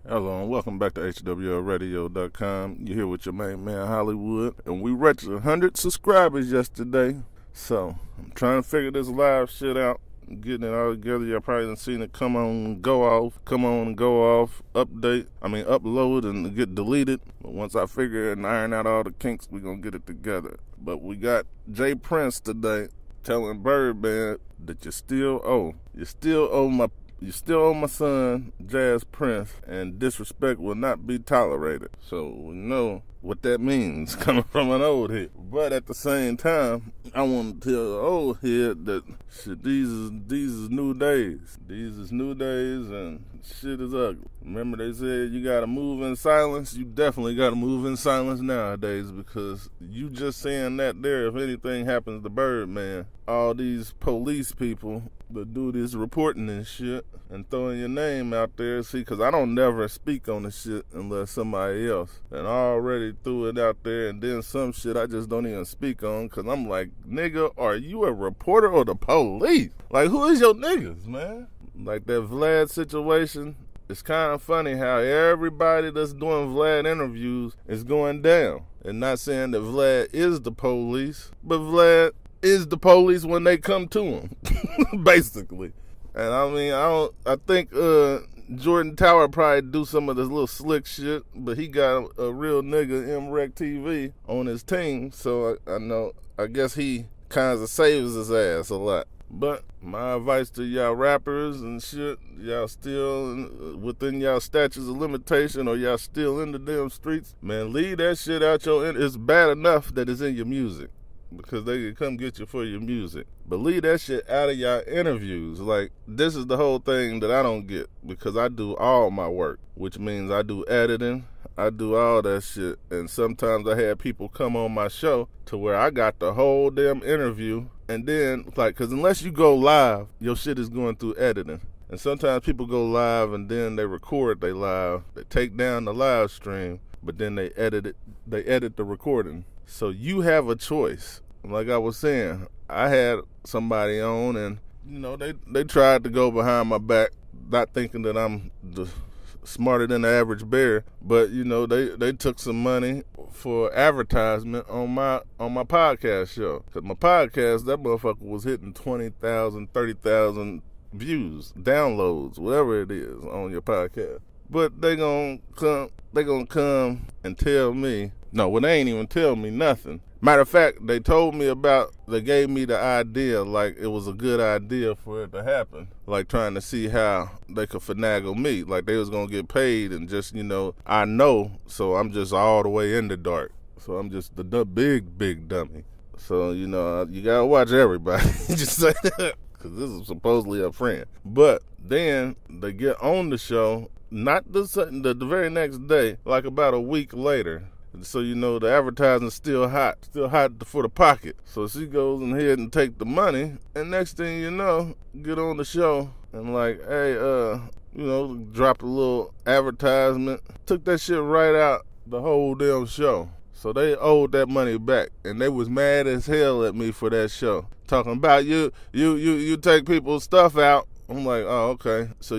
Hello and welcome back to HWLRADIO.COM. You're here with your main man Hollywood, and we reached 100 subscribers yesterday. So I'm trying to figure this live shit out, getting it all together. Y'all probably done seen it come on and go off, upload and get deleted. But once I figure it and iron out all the kinks, we gonna get it together. But we got Jay Prince today telling Birdman that you still owe my son, Jazz Prince, and disrespect will not be tolerated. So we know what that means coming from an old head. But at the same time, I want to tell the old head that shit, these is new days. These is new days and shit is ugly. Remember they said you gotta move in silence? You definitely gotta move in silence nowadays, because you just saying that there, if anything happens to Birdman, all these police people that do this reporting and shit and throwing your name out there, see, because I don't never speak on the shit unless somebody else, and I already threw it out there, and then some shit I just don't even speak on, because I'm like, nigga, are you a reporter or the police? Like, who is your niggas, man? Like that Vlad situation, it's kind of funny how everybody that's doing Vlad interviews is going down, and not saying that Vlad is the police, but Vlad is the police when they come to him, basically. And I mean, I think Jordan Tower probably do some of this little slick shit, but he got a real nigga, MREC TV, on his team, so I guess he kind of saves his ass a lot. But my advice to y'all rappers and shit, y'all still within y'all statutes of limitation, or y'all still in the damn streets, man, leave that shit out it's bad enough that it's in your music, because they can come get you for your music. But leave that shit out of y'all interviews. Like, this is the whole thing that I don't get, because I do all my work, which means I do editing, I do all that shit. And sometimes I had people come on my show to where I got the whole damn interview, and then, like, because unless you go live, your shit is going through editing. And sometimes people go live and then they record they live, they take down the live stream, but then they edit the recording. So you have a choice. Like I was saying, I had somebody on, and they tried to go behind my back, not thinking that I'm smarter than the average bear, but they took some money for advertisement on my podcast show. Cause my podcast, that motherfucker was hitting 20,000, 30,000 views, downloads, whatever it is on your podcast. But they gonna come and tell me, no, well, they ain't even tell me nothing. Matter of fact, they gave me the idea, like it was a good idea for it to happen. Like trying to see how they could finagle me. Like they was gonna get paid, and just, I know, so I'm just all the way in the dark. So I'm just the big dummy. So, you gotta watch everybody. Just say that, because this is supposedly a friend. But then they get on the show, not the very next day, like about a week later. So, the advertising's still hot for the pocket. So she goes ahead and take the money, and next thing you know, get on the show and like, hey, dropped a little advertisement, took that shit right out the whole damn show. So they owed that money back, and they was mad as hell at me for that show, talking about you take people's stuff out. I'm like, oh, okay. So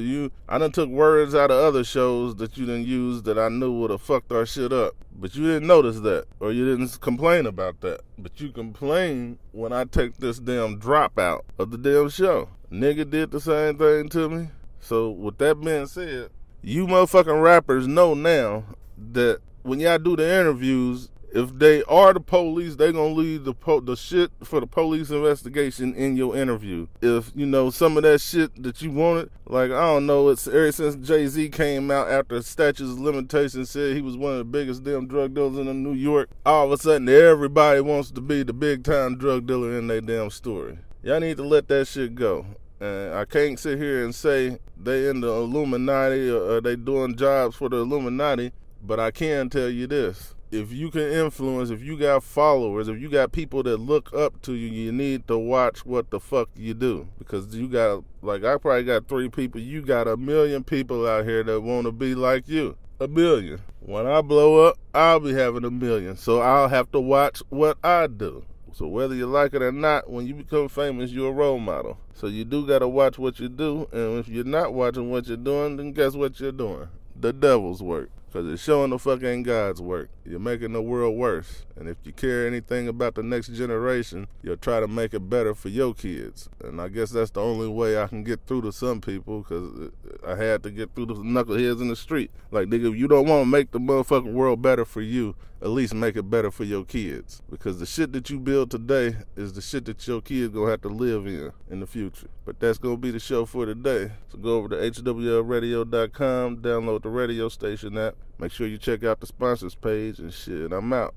I done took words out of other shows that you done used that I knew would have fucked our shit up. But you didn't notice that, or you didn't complain about that. But you complain when I take this damn drop out of the damn show. Nigga did the same thing to me. So with that being said, you motherfucking rappers know now that when y'all do the interviews, if they are the police, they gonna leave the shit for the police investigation in your interview. If, some of that shit that you wanted, like, I don't know, it's ever since Jay-Z came out after statutes of limitations said he was one of the biggest damn drug dealers in New York, all of a sudden everybody wants to be the big time drug dealer in their damn story. Y'all need to let that shit go. And I can't sit here and say they in the Illuminati or they doing jobs for the Illuminati, but I can tell you this. If you can influence, if you got followers, if you got people that look up to you, you need to watch what the fuck you do. Because you got, like, I probably got 3 people. You got 1 million people out here that want to be like you. 1 billion. When I blow up, I'll be having 1 million. So I'll have to watch what I do. So whether you like it or not, when you become famous, you're a role model. So you do got to watch what you do, and if you're not watching what you're doing, then guess what you're doing? The devil's work. Because it's showing the fuck ain't God's work. You're making the world worse. And if you care anything about the next generation, you'll try to make it better for your kids. And I guess that's the only way I can get through to some people, because I had to get through to the knuckleheads in the street. Like, nigga, if you don't want to make the motherfucking world better for you, at least make it better for your kids. Because the shit that you build today is the shit that your kids gonna have to live in the future. But that's gonna be the show for today. So go over to HWLRADIO.com, download the radio station app. Make sure you check out the sponsors page and shit. I'm out.